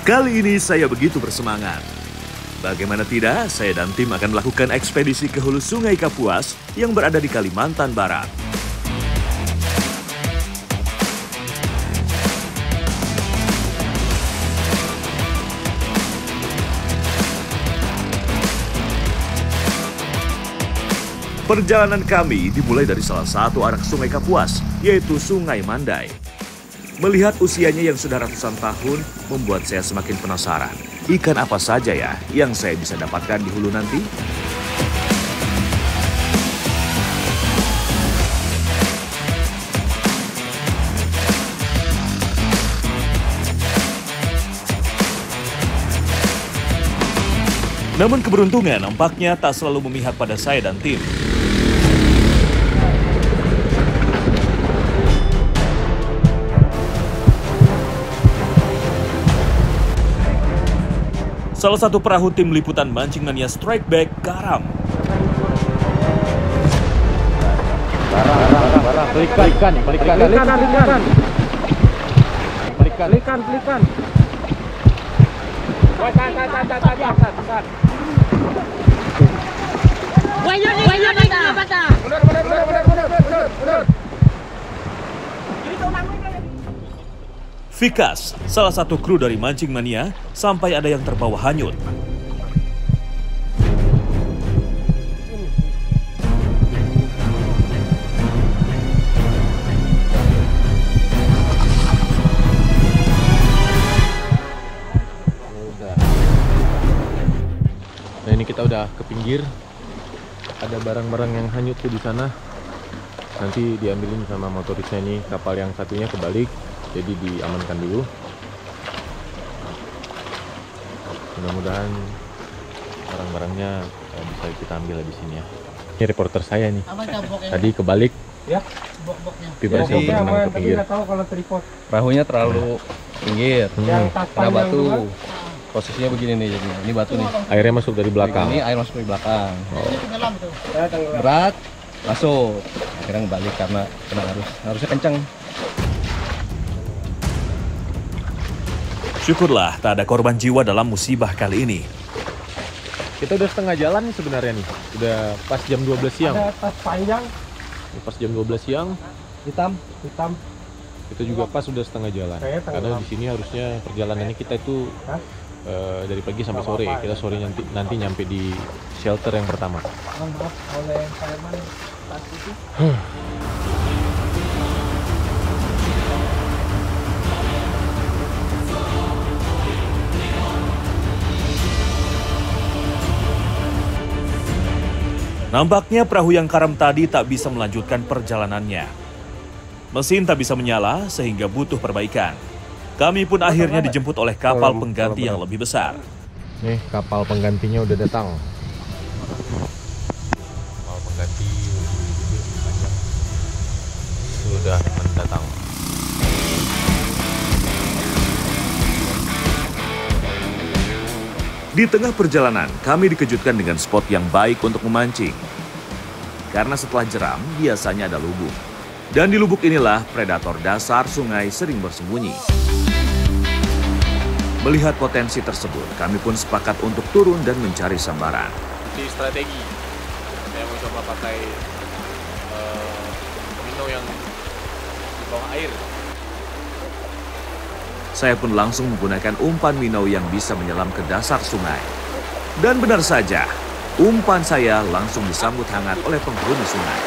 Kali ini saya begitu bersemangat. Bagaimana tidak, saya dan tim akan melakukan ekspedisi ke hulu Sungai Kapuas yang berada di Kalimantan Barat. Perjalanan kami dimulai dari salah satu anak Sungai Kapuas, yaitu Sungai Mandai. Melihat usianya yang sudah ratusan tahun, membuat saya semakin penasaran. Ikan apa saja ya yang saya bisa dapatkan di hulu nanti? Namun keberuntungan nampaknya tak selalu memihak pada saya dan tim. Salah satu perahu tim liputan Mancing Mania Strike Back karam. Pelikan. Vikas, salah satu kru dari Mancing Mania, sampai ada yang terbawa hanyut. Nah, ini kita udah ke pinggir. Ada barang-barang yang hanyut tuh di sana. Nanti diambilin sama motorisnya nih. Kapal yang satunya kebalik, jadi diamankan dulu. Mudah-mudahan barang-barangnya bisa kita ambil di sini ya. Ini reporter saya nih. Tadi kebalik. Ya. Tapi berhasil berenang ke pinggir. Perahunya terlalu pinggir, kena batu. Posisinya begini nih, jadi ini batu nih. Airnya masuk dari belakang. Ini air masuk dari belakang. Berat, masuk. Akhirnya ngebalik karena kena arus. Arusnya kencang. Syukurlah tak ada korban jiwa dalam musibah kali ini. Kita udah setengah jalan nih sebenarnya nih. Udah pas jam 12 siang. Ada tas panjang Pas jam 12 siang, hitam. kita juga pas udah setengah jalan. Karena di sini harusnya perjalanannya kita itu dari pagi sampai sore. Kita sore nanti nyampe di shelter yang pertama. Oleh Kalimantan tas itu. Nampaknya perahu yang karam tadi tak bisa melanjutkan perjalanannya. Mesin tak bisa menyala sehingga butuh perbaikan. Kami pun akhirnya dijemput oleh kapal pengganti yang lebih besar. Nih, kapal penggantinya udah datang. Kapal pengganti sudah mendatang. Di tengah perjalanan, kami dikejutkan dengan spot yang baik untuk memancing. Karena setelah jeram, biasanya ada lubuk. Dan di lubuk inilah predator dasar sungai sering bersembunyi. Melihat potensi tersebut, kami pun sepakat untuk turun dan mencari sambaran. Di strategi, saya mau coba pakai minnow yang di bawah air. Saya pun langsung menggunakan umpan minnow yang bisa menyelam ke dasar sungai. Dan benar saja, umpan saya langsung disambut hangat oleh penghuni sungai.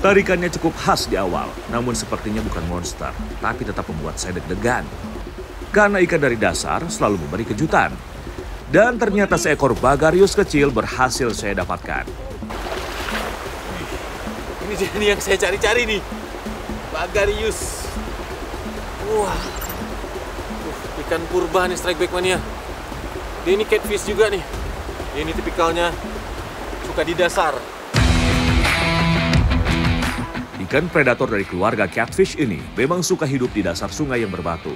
Tarikannya cukup khas di awal, namun sepertinya bukan monster, tapi tetap membuat saya deg-degan. Karena ikan dari dasar selalu memberi kejutan. Dan ternyata seekor bagarius kecil berhasil saya dapatkan. Ini yang saya cari-cari nih, bagarius. Wah, ikan purba nih Strike Back Mania. Dia ini catfish juga nih. Dia ini tipikalnya suka di dasar. Ikan predator dari keluarga catfish ini memang suka hidup di dasar sungai yang berbatu.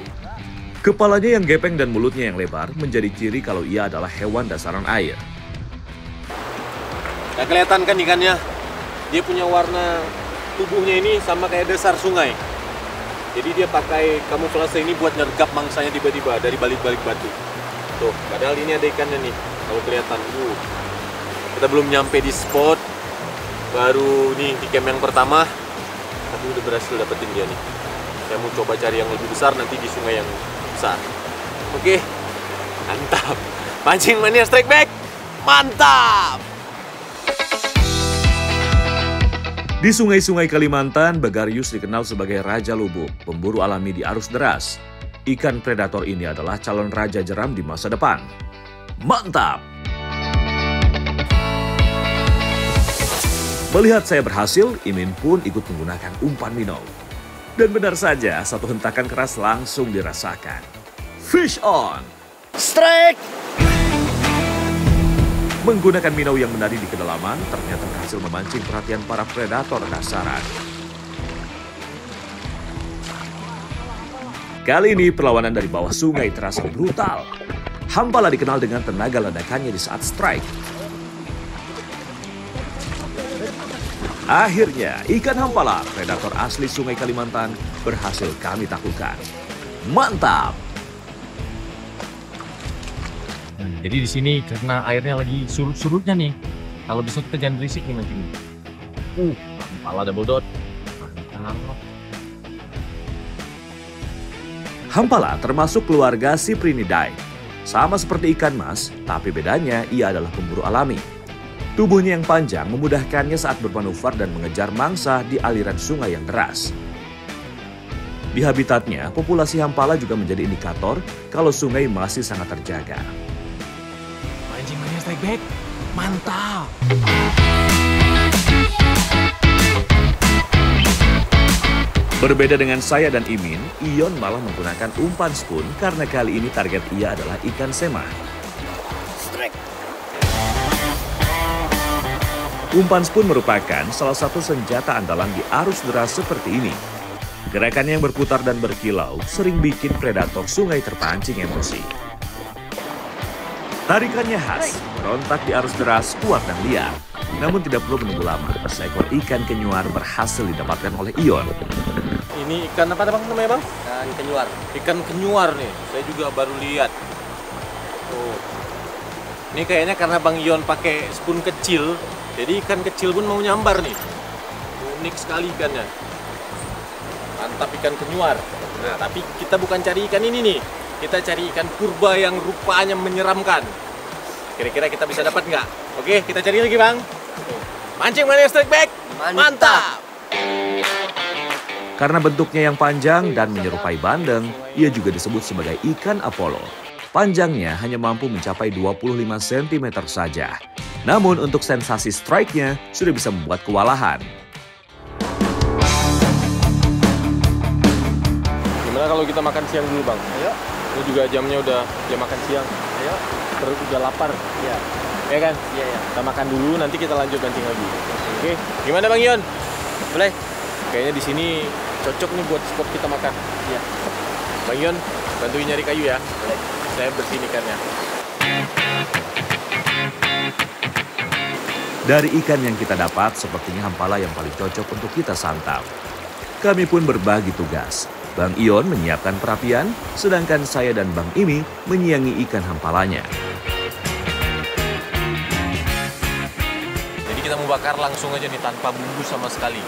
Kepalanya yang gepeng dan mulutnya yang lebar menjadi ciri kalau ia adalah hewan dasaran air. Gak kelihatan kan ikannya? Dia punya warna tubuhnya ini sama kayak dasar sungai. Jadi dia pakai kamuflase ini buat nyergap mangsanya tiba-tiba dari balik-balik batu. Tuh, padahal ini ada ikannya nih, kalau kelihatan. Kita belum nyampe di spot, baru nih di camp yang pertama, tapi udah berhasil dapetin dia nih. Saya mau coba cari yang lebih besar nanti di sungai yang besar. Oke, mantap. Pancing Mania Strike Back, mantap! Di sungai-sungai Kalimantan, Bagarius dikenal sebagai Raja Lubuk, pemburu alami di arus deras. Ikan predator ini adalah calon raja jeram di masa depan. Mantap! Melihat saya berhasil, Imin pun ikut menggunakan umpan minnow. Dan benar saja, satu hentakan keras langsung dirasakan. Fish on! Strike! Menggunakan minnow yang menari di kedalaman, ternyata berhasil memancing perhatian para predator dasaran. Kali ini perlawanan dari bawah sungai terasa brutal. Hampala dikenal dengan tenaga ledakannya di saat strike. Akhirnya, ikan hampala, predator asli sungai Kalimantan, berhasil kami taklukkan. Mantap! Jadi di sini karena airnya lagi surut-surutnya nih. Kalau bisa kita jangan berisik nih mancing. Kepala double dot. Mantap. Hampala termasuk keluarga Cyprinidae. Sama seperti ikan mas, tapi bedanya ia adalah pemburu alami. Tubuhnya yang panjang memudahkannya saat bermanuver dan mengejar mangsa di aliran sungai yang deras. Di habitatnya, populasi hampala juga menjadi indikator kalau sungai masih sangat terjaga. Pancing Mania Strike Back, mantap. Berbeda dengan saya dan Imin, Ion malah menggunakan umpan spoon karena kali ini target ia adalah ikan sema. Umpan spoon merupakan salah satu senjata andalan di arus deras seperti ini. Gerakannya yang berputar dan berkilau sering bikin predator sungai terpancing emosi. Tarikannya khas, berontak di arus deras, kuat dan liar. Namun tidak perlu menunggu lama, seekor ikan kenyuar berhasil didapatkan oleh Ion. Ini ikan apa bang namanya bang? Ikan kenyuar. Ikan kenyuar nih, saya juga baru lihat. Tuh. Ini kayaknya karena Bang Ion pakai spoon kecil, jadi ikan kecil pun mau nyambar nih. Unik sekali ikannya. Mantap ikan kenyuar. Nah, tapi kita bukan cari ikan ini nih. Kita cari ikan purba yang rupanya menyeramkan. Kira-kira kita bisa dapat nggak? Oke, kita cari lagi bang. Pancing Mania Strike Back, mantap! Karena bentuknya yang panjang dan menyerupai bandeng, ia juga disebut sebagai ikan Apollo. Panjangnya hanya mampu mencapai 25 cm saja. Namun untuk sensasi strike-nya sudah bisa membuat kewalahan. Gimana kalau kita makan siang dulu bang? Ayo. Ini juga jamnya udah jam makan siang. Ayo. Perut udah lapar. Iya. Ya kan? Iya, iya. Kita makan dulu, nanti kita lanjut mancing lagi. Oke, gimana Bang Ion? Boleh? Kayaknya di sini cocok nih buat spot kita makan. Iya. Bang Ion, bantuin nyari kayu ya. Boleh. Saya bersihin ikannya. Dari ikan yang kita dapat, sepertinya hampala yang paling cocok untuk kita santap. Kami pun berbagi tugas. Bang Ion menyiapkan perapian, sedangkan saya dan Bang Imi menyiangi ikan hampalanya. Jadi kita mau bakar langsung aja nih tanpa bumbu sama sekali.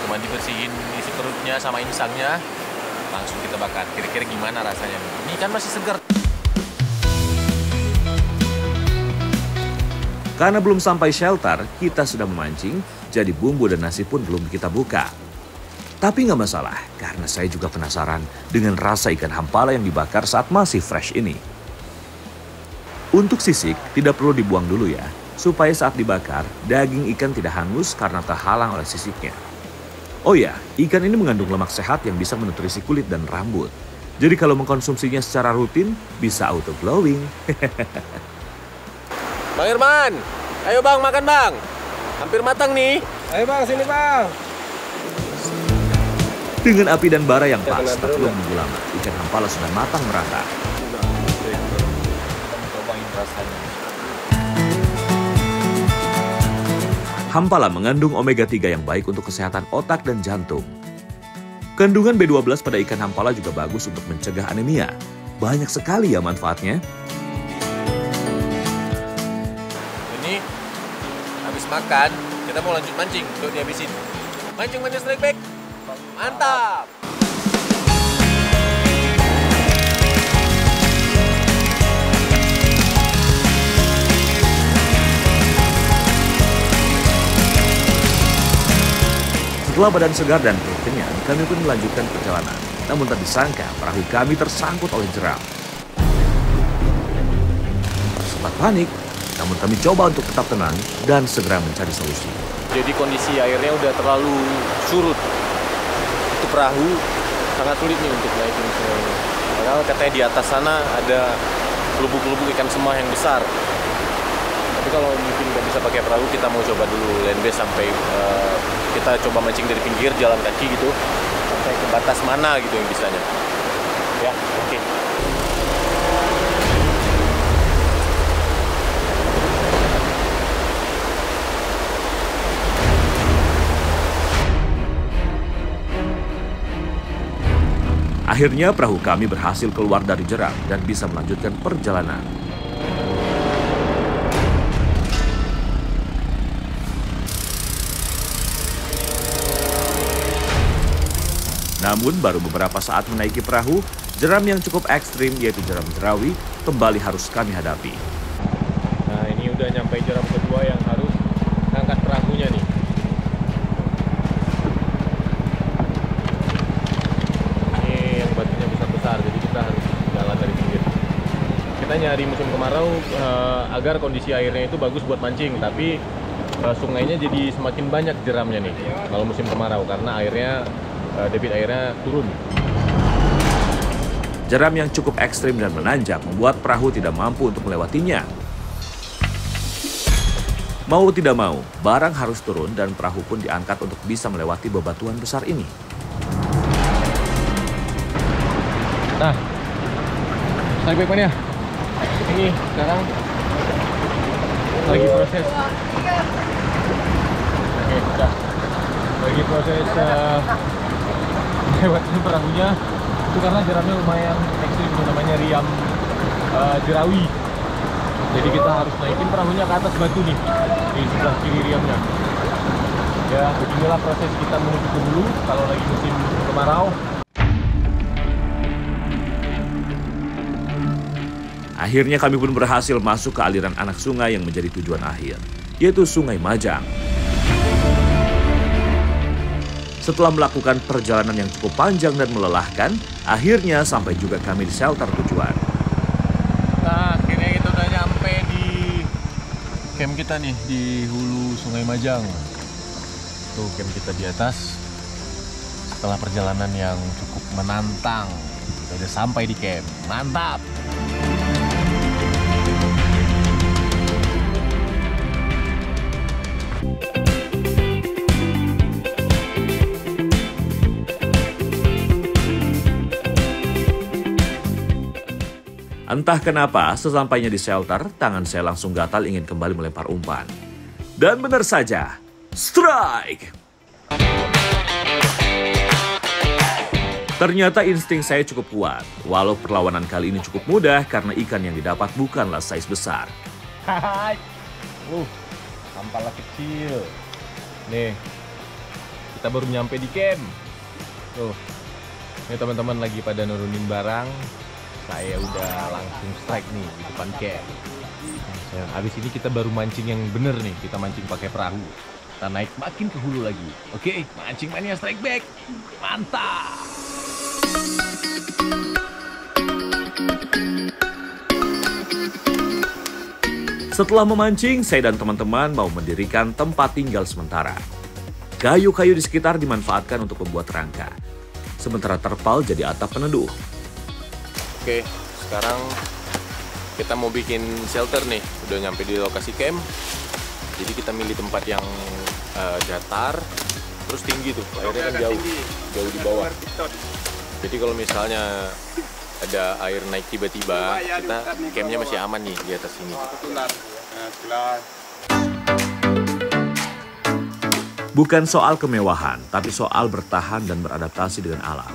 Cuma dibersihin isi perutnya sama insangnya, langsung kita bakar. Kira-kira gimana rasanya? Ini ikan masih segar. Karena belum sampai shelter, kita sudah memancing, jadi bumbu dan nasi pun belum kita buka. Tapi nggak masalah, karena saya juga penasaran dengan rasa ikan hampala yang dibakar saat masih fresh ini. Untuk sisik, tidak perlu dibuang dulu ya, supaya saat dibakar, daging ikan tidak hangus karena terhalang oleh sisiknya. Oh ya, ikan ini mengandung lemak sehat yang bisa menutrisi kulit dan rambut. Jadi kalau mengkonsumsinya secara rutin, bisa auto glowing. Bang Irman, ayo bang makan bang. Hampir matang nih. Ayo bang, sini bang. Dengan api dan bara yang pas, tak perlu menunggu lama, ikan hampala sudah matang merata. Cobain rasanya. Hampala mengandung omega 3 yang baik untuk kesehatan otak dan jantung. Kandungan B12 pada ikan hampala juga bagus untuk mencegah anemia. Banyak sekali ya manfaatnya. Ini habis makan, kita mau lanjut mancing untuk dihabisin. Mancing mania strike back. Mantap. Setelah badan segar dan perut kenyang, kami pun melanjutkan perjalanan. Namun tak disangka, perahu kami tersangkut oleh jeram. Sempat panik, namun kami coba untuk tetap tenang dan segera mencari solusi. Jadi kondisi airnya udah terlalu surut. Itu perahu sangat sulit nih untuk naikin sungai ini. Padahal katanya di atas sana ada lubuk-lubuk ikan semah yang besar. Tapi kalau mungkin nggak bisa pakai perahu, kita mau coba dulu land base sampai kita coba mancing dari pinggir jalan kaki gitu sampai ke batas mana gitu yang bisanya. Ya, oke. Akhirnya perahu kami berhasil keluar dari jeram dan bisa melanjutkan perjalanan. Namun baru beberapa saat menaiki perahu, jeram yang cukup ekstrim yaitu jeram jerawi kembali harus kami hadapi. Nah, ini udah nyampe jeram kedua yang harus ngangkat perahunya nih. Ini yang batunya besar-besar, jadi kita harus jalan dari pinggir. Kita nyari musim kemarau agar kondisi airnya itu bagus buat mancing, tapi sungainya jadi semakin banyak jeramnya nih kalau musim kemarau karena airnya debit airnya turun. Jeram yang cukup ekstrim dan menanjak membuat perahu tidak mampu untuk melewatinya. Mau tidak mau, barang harus turun dan perahu pun diangkat untuk bisa melewati bebatuan besar ini. Nah, strike back mania. Ini sekarang lagi proses. Oke, sudah. Lagi proses lewatnya perahunya. Itu karena jeramnya lumayan ekstrim, itu namanya riam jerawi. Jadi kita harus naikin perahunya ke atas batu nih, di sebelah kiri riamnya. Ya, beginilah proses kita menuju ke hulu kalau lagi musim kemarau. Akhirnya kami pun berhasil masuk ke aliran anak sungai yang menjadi tujuan akhir, yaitu Sungai Majang. Setelah melakukan perjalanan yang cukup panjang dan melelahkan, akhirnya sampai juga kami di shelter tujuan. Nah, akhirnya kita udah nyampe di camp kita nih, di hulu Sungai Majang. Tuh camp kita di atas. Setelah perjalanan yang cukup menantang, kita udah sampai di camp. Mantap! Entah kenapa, sesampainya di shelter, tangan saya langsung gatal ingin kembali melempar umpan. Dan benar saja, strike! Ternyata insting saya cukup kuat, walau perlawanan kali ini cukup mudah karena ikan yang didapat bukanlah size besar. Hai, sampala kecil. Nih, kita baru nyampe di camp. Tuh, ini teman-teman lagi pada nurunin barang. Saya udah langsung strike nih di depan camp. Habis ini kita baru mancing yang bener nih. Kita mancing pakai perahu. Kita naik makin ke hulu lagi. Oke, mancing mania strike back. Mantap! Setelah memancing, saya dan teman-teman mau mendirikan tempat tinggal sementara. Kayu-kayu di sekitar dimanfaatkan untuk membuat rangka. Sementara terpal jadi atap peneduh. Oke, sekarang kita mau bikin shelter nih. Udah nyampe di lokasi camp. Jadi kita milih tempat yang datar, terus tinggi tuh. Airnya kan jauh di bawah. Jadi kalau misalnya ada air naik tiba-tiba, kita campnya masih aman nih di atas sini. Bukan soal kemewahan, tapi soal bertahan dan beradaptasi dengan alam.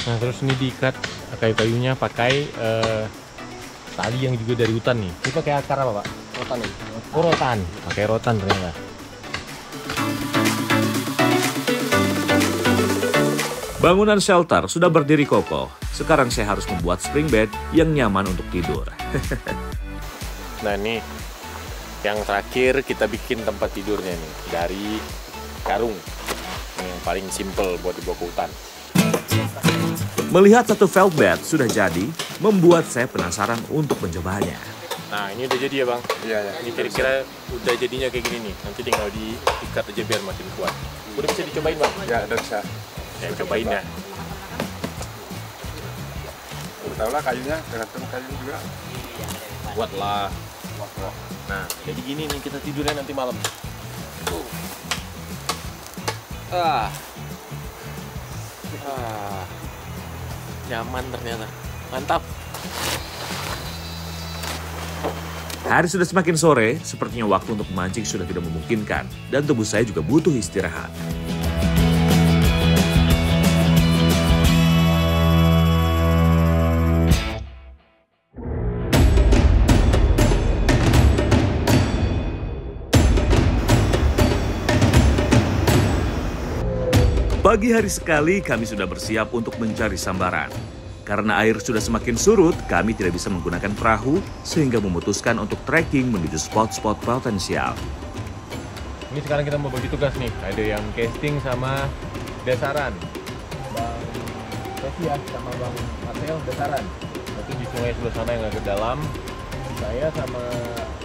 Nah terus ini diikat kayu-kayunya pakai tali yang juga dari hutan nih. Ini pakai akar apa Pak? Rotan ini. Oh rotan, pakai rotan ternyata. Bangunan shelter sudah berdiri kokoh. Sekarang saya harus membuat spring bed yang nyaman untuk tidur. Nah ini yang terakhir kita bikin tempat tidurnya nih dari karung. Ini yang paling simple buat dibawa ke hutan. Melihat satu felt bed sudah jadi, membuat saya penasaran untuk mencobanya. Nah ini udah jadi ya Bang? Iya. Ini kira-kira udah jadinya kayak gini nih. Nanti tinggal diikat aja biar makin kuat. Udah bisa dicobain Bang? Ya, udah bisa. Ya cobain ya. Tahu lah kayunya, tergantung kayu juga. Kuat lah. Nah, jadi gini nih kita tidurnya nanti malam. Nyaman ternyata. Mantap. Hari sudah semakin sore, sepertinya waktu untuk memancing sudah tidak memungkinkan. Dan tubuh saya juga butuh istirahat. Pagi hari sekali kami sudah bersiap untuk mencari sambaran. Karena air sudah semakin surut, kami tidak bisa menggunakan perahu sehingga memutuskan untuk trekking menuju spot-spot potensial. Ini sekarang kita mau bagi tugas nih. Ada yang casting sama dasaran. Bang Resia sama Bang Marcel dasaran. Itu di sungai sebelah sana yang agak dalam. Saya sama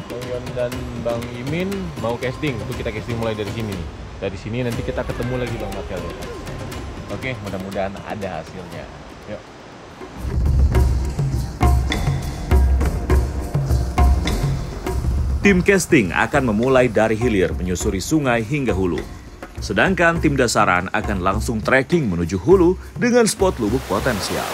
Bang Yon dan Bang Imin mau casting. Itu kita casting mulai dari sini nih. Dari sini nanti kita ketemu lagi Bang Marcel ya. Oke, mudah-mudahan ada hasilnya. Yuk. Tim casting akan memulai dari hilir menyusuri sungai hingga hulu. Sedangkan tim dasaran akan langsung trekking menuju hulu dengan spot lubuk potensial.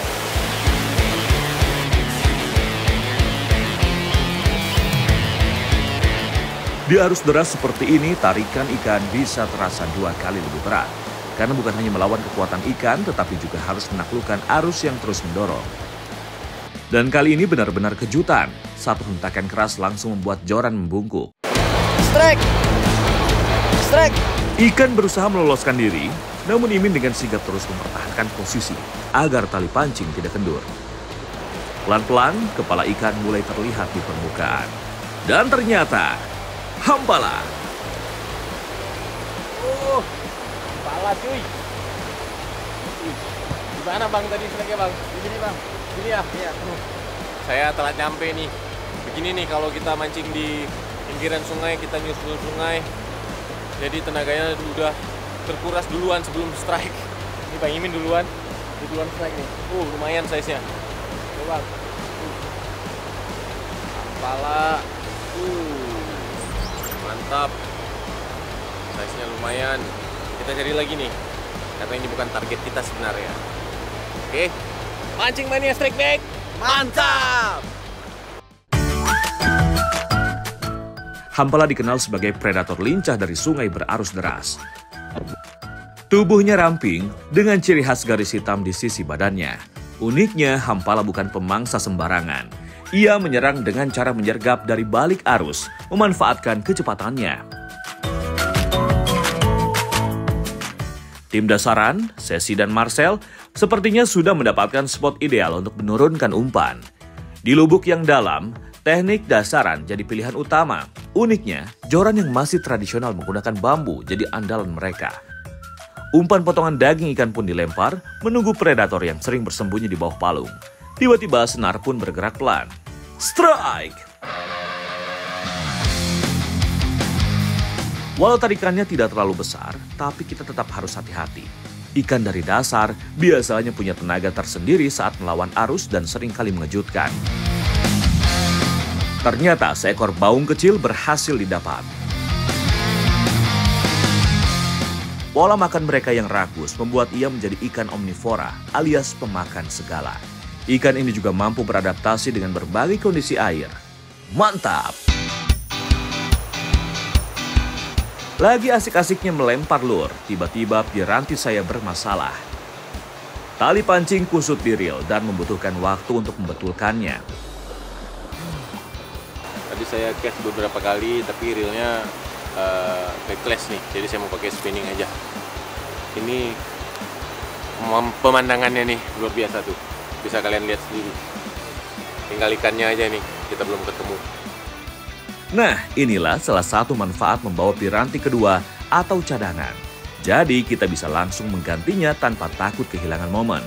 Di arus deras seperti ini, tarikan ikan bisa terasa 2 kali lebih berat. Karena bukan hanya melawan kekuatan ikan, tetapi juga harus menaklukkan arus yang terus mendorong. Dan kali ini benar-benar kejutan. Satu hentakan keras langsung membuat joran membungkuk. Strike! Strike! Ikan berusaha meloloskan diri, namun Imin dengan sigap terus mempertahankan posisi agar tali pancing tidak kendur. Pelan-pelan, kepala ikan mulai terlihat di permukaan. Dan ternyata, hampala. Pala cuy. Gimana Bang tadi strike-nya Bang? Di sini Bang. Sini ya? Iya. Saya telah nyampe nih. Begini nih kalau kita mancing di pinggiran sungai, kita nyusul sungai. Jadi tenaganya udah terkuras duluan sebelum strike. Ini Bang Imin duluan. Dia duluan strike nih. Lumayan size-nya. Coba. Pala. Mantap. Size-nya lumayan. Kita cari lagi nih. Karena ini bukan target kita sebenarnya. Oke. Mancing mania strike back. Mantap. Hampala dikenal sebagai predator lincah dari sungai berarus deras. Tubuhnya ramping dengan ciri khas garis hitam di sisi badannya. Uniknya, hampala bukan pemangsa sembarangan. Ia menyerang dengan cara menyergap dari balik arus, memanfaatkan kecepatannya. Tim dasaran, Sesi dan Marcel, sepertinya sudah mendapatkan spot ideal untuk menurunkan umpan. Di lubuk yang dalam, teknik dasaran jadi pilihan utama. Uniknya, joran yang masih tradisional menggunakan bambu jadi andalan mereka. Umpan potongan daging ikan pun dilempar, menunggu predator yang sering bersembunyi di bawah palung. Tiba-tiba senar pun bergerak pelan. Strike! Walau tarikannya tidak terlalu besar, tapi kita tetap harus hati-hati. Ikan dari dasar biasanya punya tenaga tersendiri saat melawan arus dan seringkali mengejutkan. Ternyata seekor baung kecil berhasil didapat. Pola makan mereka yang rakus membuat ia menjadi ikan omnivora alias pemakan segala. Ikan ini juga mampu beradaptasi dengan berbagai kondisi air. Mantap! Lagi asik-asiknya melempar lur, tiba-tiba piranti saya bermasalah. Tali pancing kusut di reel dan membutuhkan waktu untuk membetulkannya. Tadi saya cast beberapa kali, tapi reelnya backlash nih, jadi saya mau pakai spinning aja. Ini pemandangannya nih luar biasa tuh, bisa kalian lihat sendiri. Tinggal ikannya aja nih, kita belum ketemu. Nah, inilah salah satu manfaat membawa piranti kedua atau cadangan. Jadi kita bisa langsung menggantinya tanpa takut kehilangan momen.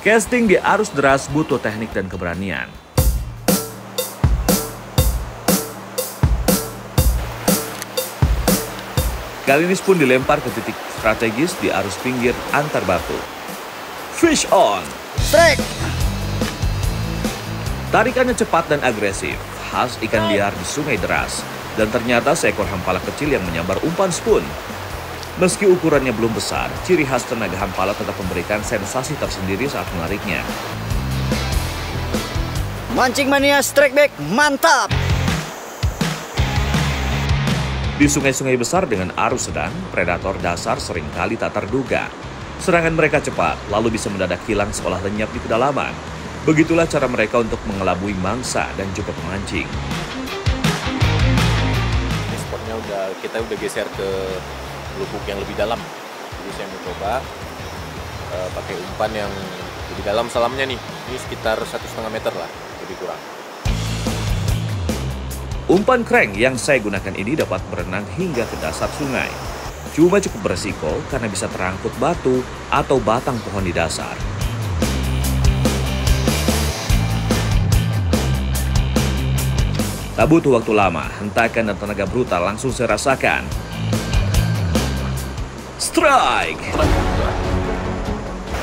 Casting di arus deras butuh teknik dan keberanian. Kali ini pun dilempar ke titik strategis di arus pinggir antar batu. Fish on! Strike! Tarikannya cepat dan agresif, khas ikan liar di sungai deras. Dan ternyata seekor hampala kecil yang menyambar umpan spoon. Meski ukurannya belum besar, ciri khas tenaga hampala tetap memberikan sensasi tersendiri saat menariknya. Mancing mania strike back, mantap! Di sungai-sungai besar dengan arus sedang, predator dasar seringkali tak terduga. Serangan mereka cepat, lalu bisa mendadak hilang seolah lenyap di kedalaman. Begitulah cara mereka untuk mengelabui mangsa dan juga pemancing. Spotnya kita udah geser ke lubuk yang lebih dalam. Jadi saya mau coba pakai umpan yang lebih dalam salamnya nih. Ini sekitar 1,5 meter lah, lebih kurang. Umpan crank yang saya gunakan ini dapat berenang hingga ke dasar sungai. Cuma cukup beresiko karena bisa terangkut batu atau batang pohon di dasar. Tak butuh waktu lama, hentakan dan tenaga brutal langsung saya rasakan. Strike!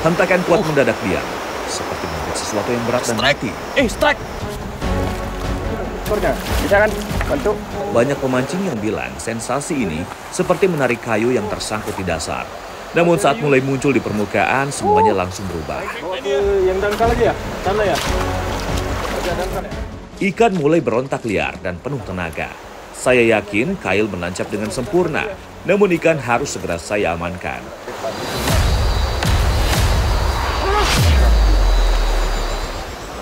Hentakan kuat mendadak diam, seperti mengambil sesuatu yang berat dan mati. Strike! Bisa kan? Bantu. Banyak pemancing yang bilang sensasi ini seperti menarik kayu yang tersangkut di dasar. Namun saat mulai muncul di permukaan, semuanya langsung berubah. Yang dangkal aja ya? Sana ya? Ikan mulai berontak liar dan penuh tenaga. Saya yakin kail menancap dengan sempurna, namun ikan harus segera saya amankan.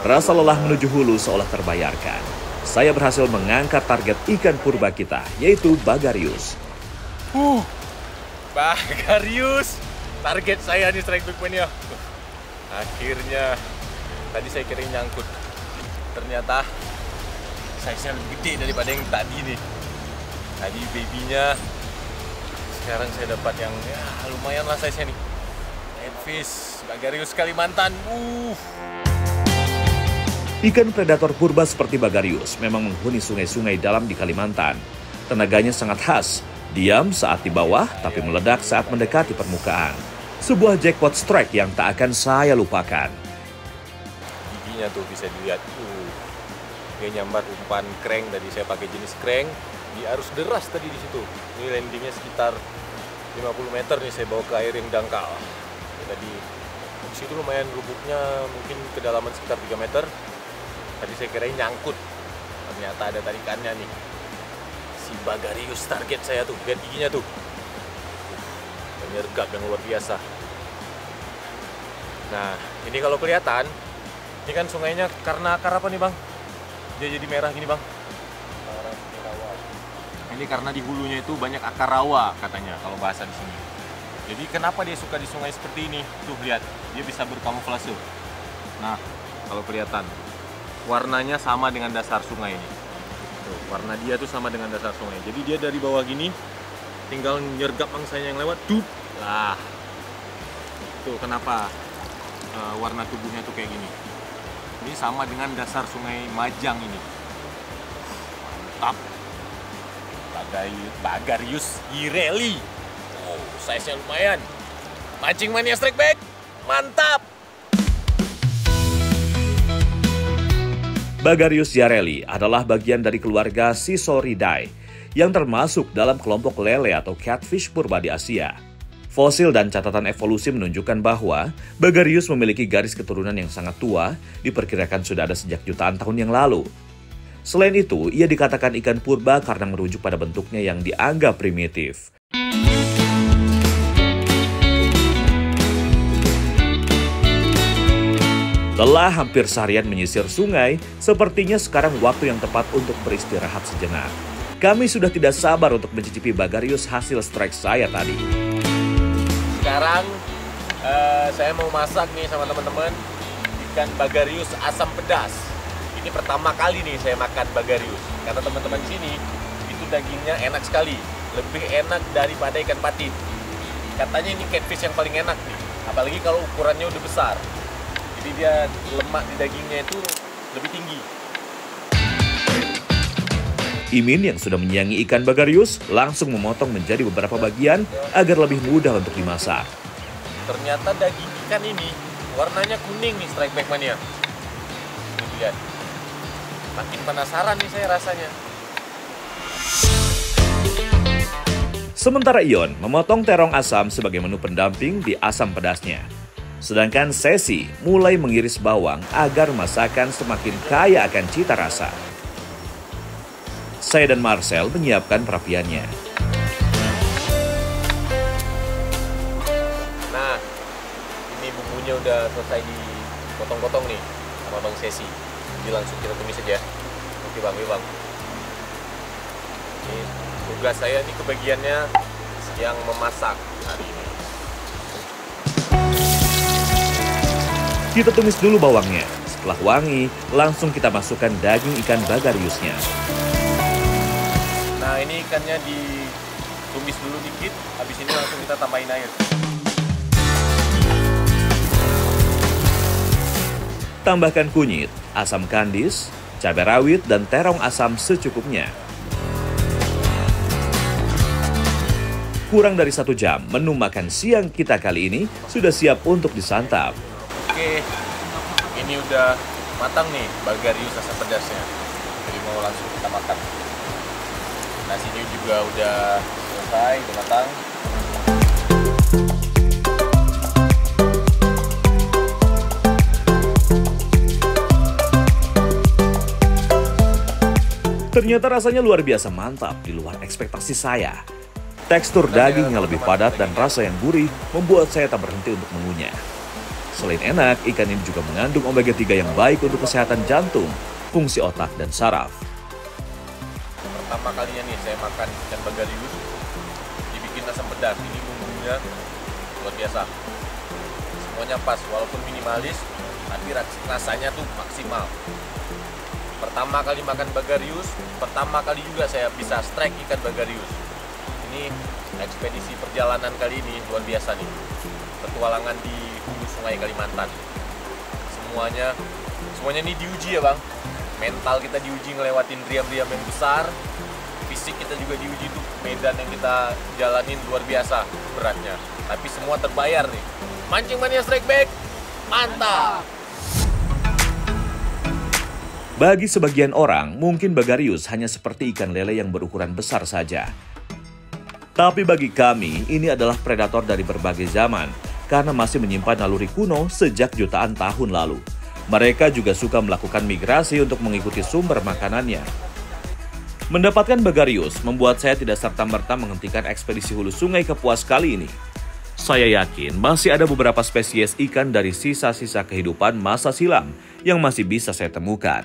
Rasa lelah menuju hulu seolah terbayarkan. Saya berhasil mengangkat target ikan purba kita, yaitu Bagarius. Bagarius! Target saya nih strike back mania. Akhirnya, tadi saya kira nyangkut. Ternyata size-nya lebih gede daripada yang tadi nih. Tadi babynya, sekarang saya dapat yang ya lumayan lah size-nya nih. Headfish, Bagarius Kalimantan. Ikan predator purba seperti Bagarius memang menghuni sungai-sungai dalam di Kalimantan. Tenaganya sangat khas, diam saat di bawah tapi meledak saat mendekati permukaan. Sebuah jackpot strike yang tak akan saya lupakan. Giginya tuh bisa dilihat. Dia nyambar umpan crank, tadi saya pakai jenis crank. Di arus deras tadi di situ. Ini landingnya sekitar 50 meter nih saya bawa ke air yang dangkal. Tadi di situ lumayan lubuknya, mungkin kedalaman sekitar 3 meter. Tadi saya kirain nyangkut, ternyata ada tarikannya nih. Si Bagarius target saya tuh, lihat giginya tuh. Penyergap yang luar biasa. Nah, ini kalau kelihatan, ini kan sungainya karena akar apa nih bang? Dia jadi merah gini bang? Ini karena di hulunya itu banyak akar rawa katanya, kalau bahasa di sini. Jadi kenapa dia suka di sungai seperti ini? Tuh lihat, dia bisa berkamuflase. Nah, kalau kelihatan. Warnanya sama dengan dasar sungai ini. Tuh, warna dia tuh sama dengan dasar sungai. Jadi dia dari bawah gini, tinggal nyergap mangsanya yang lewat, dup. Lah, tuh kenapa warna tubuhnya tuh kayak gini. Ini sama dengan dasar sungai Majang ini. Mantap. Bagarius Yareli. Oh, size-nya lumayan. Mancing mania strike back. Mantap. Bagarius Yareli adalah bagian dari keluarga Sisoridae yang termasuk dalam kelompok lele atau catfish purba di Asia. Fosil dan catatan evolusi menunjukkan bahwa Bagarius memiliki garis keturunan yang sangat tua, diperkirakan sudah ada sejak jutaan tahun yang lalu. Selain itu, ia dikatakan ikan purba karena merujuk pada bentuknya yang dianggap primitif. Telah hampir seharian menyisir sungai, sepertinya sekarang waktu yang tepat untuk beristirahat sejenak. Kami sudah tidak sabar untuk mencicipi Bagarius hasil strike saya tadi. Sekarang saya mau masak nih sama teman-teman ikan Bagarius asam pedas. Ini pertama kali nih saya makan Bagarius. Kata teman-teman sini itu dagingnya enak sekali, lebih enak daripada ikan patin. Katanya ini catfish yang paling enak nih, apalagi kalau ukurannya udah besar. Jadi dia lemak di dagingnya itu lebih tinggi. Imin yang sudah menyayangi ikan Bagarius langsung memotong menjadi beberapa bagian agar lebih mudah untuk dimasak. Ternyata daging ikan ini warnanya kuning nih, Strike Back Mania. Ini lihat. Makin penasaran nih saya rasanya. Sementara Ion memotong terong asam sebagai menu pendamping di asam pedasnya. Sedangkan Sesi mulai mengiris bawang agar masakan semakin kaya akan cita rasa. Saya dan Marcel menyiapkan perapiannya. Nah, ini bumbunya udah selesai dipotong-potong nih sama Bang Sesi. Jadi langsung kita tumis aja. Oke Bang, Bang. Ini tugas saya nih kebagiannya yang memasak hari ini. Kita tumis dulu bawangnya. Setelah wangi, langsung kita masukkan daging ikan Bagariusnya. Nah, ini ikannya ditumis dulu dikit, habis ini langsung kita tambahin air. Tambahkan kunyit, asam kandis, cabai rawit, dan terong asam secukupnya. Kurang dari 1 jam, menu makan siang kita kali ini sudah siap untuk disantap. Oke, ini udah matang nih Bagarius asam pedasnya. Jadi mau langsung kita makan. Nasinya juga udah selesai, udah matang. Ternyata rasanya luar biasa mantap di luar ekspektasi saya. Tekstur daging yang lebih padat dan rasa yang gurih membuat saya tak berhenti untuk mengunyah. Selain enak, ikan ini juga mengandung omega 3 yang baik untuk kesehatan jantung, fungsi otak, dan saraf. Pertama kalinya nih saya makan ikan Bagarius dibikin asam pedas. Ini bumbunya luar biasa. Semuanya pas, walaupun minimalis, tapi rasanya tuh maksimal. Pertama kali makan Bagarius, pertama kali juga saya bisa strike ikan Bagarius. Ini ekspedisi perjalanan kali ini luar biasa nih. Petualangan di hulu sungai Kalimantan. Semuanya ini diuji ya Bang. Mental kita diuji ngelewatin riam-riam yang besar. Fisik kita juga diuji tuh. Medan yang kita jalanin luar biasa beratnya. Tapi semua terbayar nih. Mancing Mania Strike Back, mantap! Bagi sebagian orang, mungkin Bagarius hanya seperti ikan lele yang berukuran besar saja. Tapi bagi kami, ini adalah predator dari berbagai zaman, karena masih menyimpan naluri kuno sejak jutaan tahun lalu. Mereka juga suka melakukan migrasi untuk mengikuti sumber makanannya. Mendapatkan Bagarius membuat saya tidak serta-merta menghentikan ekspedisi hulu sungai Kapuas kali ini. Saya yakin masih ada beberapa spesies ikan dari sisa-sisa kehidupan masa silam yang masih bisa saya temukan.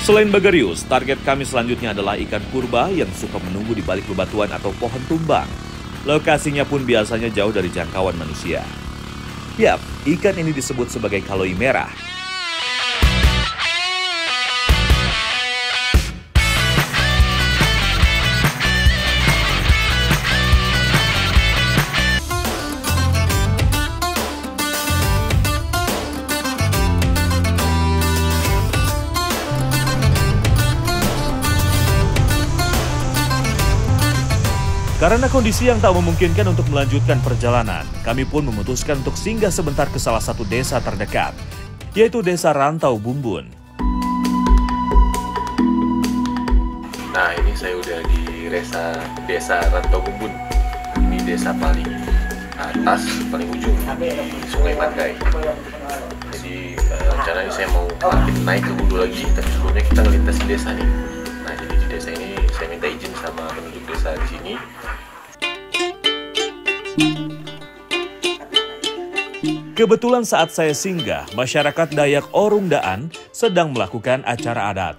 Selain Bagarius, target kami selanjutnya adalah ikan purba yang suka menunggu di balik bebatuan atau pohon tumbang. Lokasinya pun biasanya jauh dari jangkauan manusia. Yap, ikan ini disebut sebagai kaloi merah. Karena kondisi yang tak memungkinkan untuk melanjutkan perjalanan, kami pun memutuskan untuk singgah sebentar ke salah satu desa terdekat, yaitu Desa Rantau Bumbun. Nah, ini saya udah di desa Rantau Bumbun. Ini desa paling atas, paling ujung Sungai Mandai. Jadi rencananya saya mau makin naik ke hulu lagi, tapi sebelumnya kita ngelintasi desa nih. Nah, jadi di desa ini saya minta izin sama penduduk desa di sini. Kebetulan saat saya singgah, masyarakat Dayak Orung Daan sedang melakukan acara adat.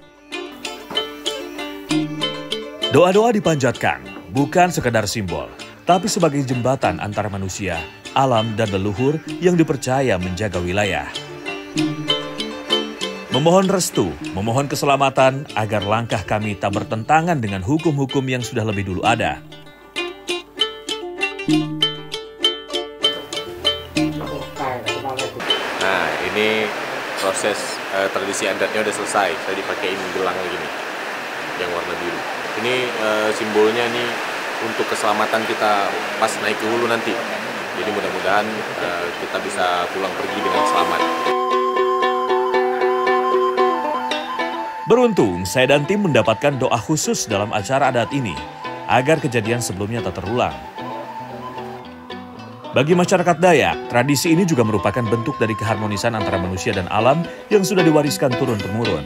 Doa-doa dipanjatkan, bukan sekedar simbol, tapi sebagai jembatan antara manusia, alam, dan leluhur yang dipercaya menjaga wilayah. Memohon restu, memohon keselamatan agar langkah kami tak bertentangan dengan hukum-hukum yang sudah lebih dulu ada. Nah, ini proses tradisi adatnya udah selesai. Saya dipakein gelang lagi nih, yang warna biru. Ini simbolnya nih untuk keselamatan kita pas naik ke hulu nanti. Jadi mudah-mudahan kita bisa pulang pergi dengan selamat. Beruntung, saya dan tim mendapatkan doa khusus dalam acara adat ini, agar kejadian sebelumnya tak terulang. Bagi masyarakat Dayak, tradisi ini juga merupakan bentuk dari keharmonisan antara manusia dan alam yang sudah diwariskan turun-temurun.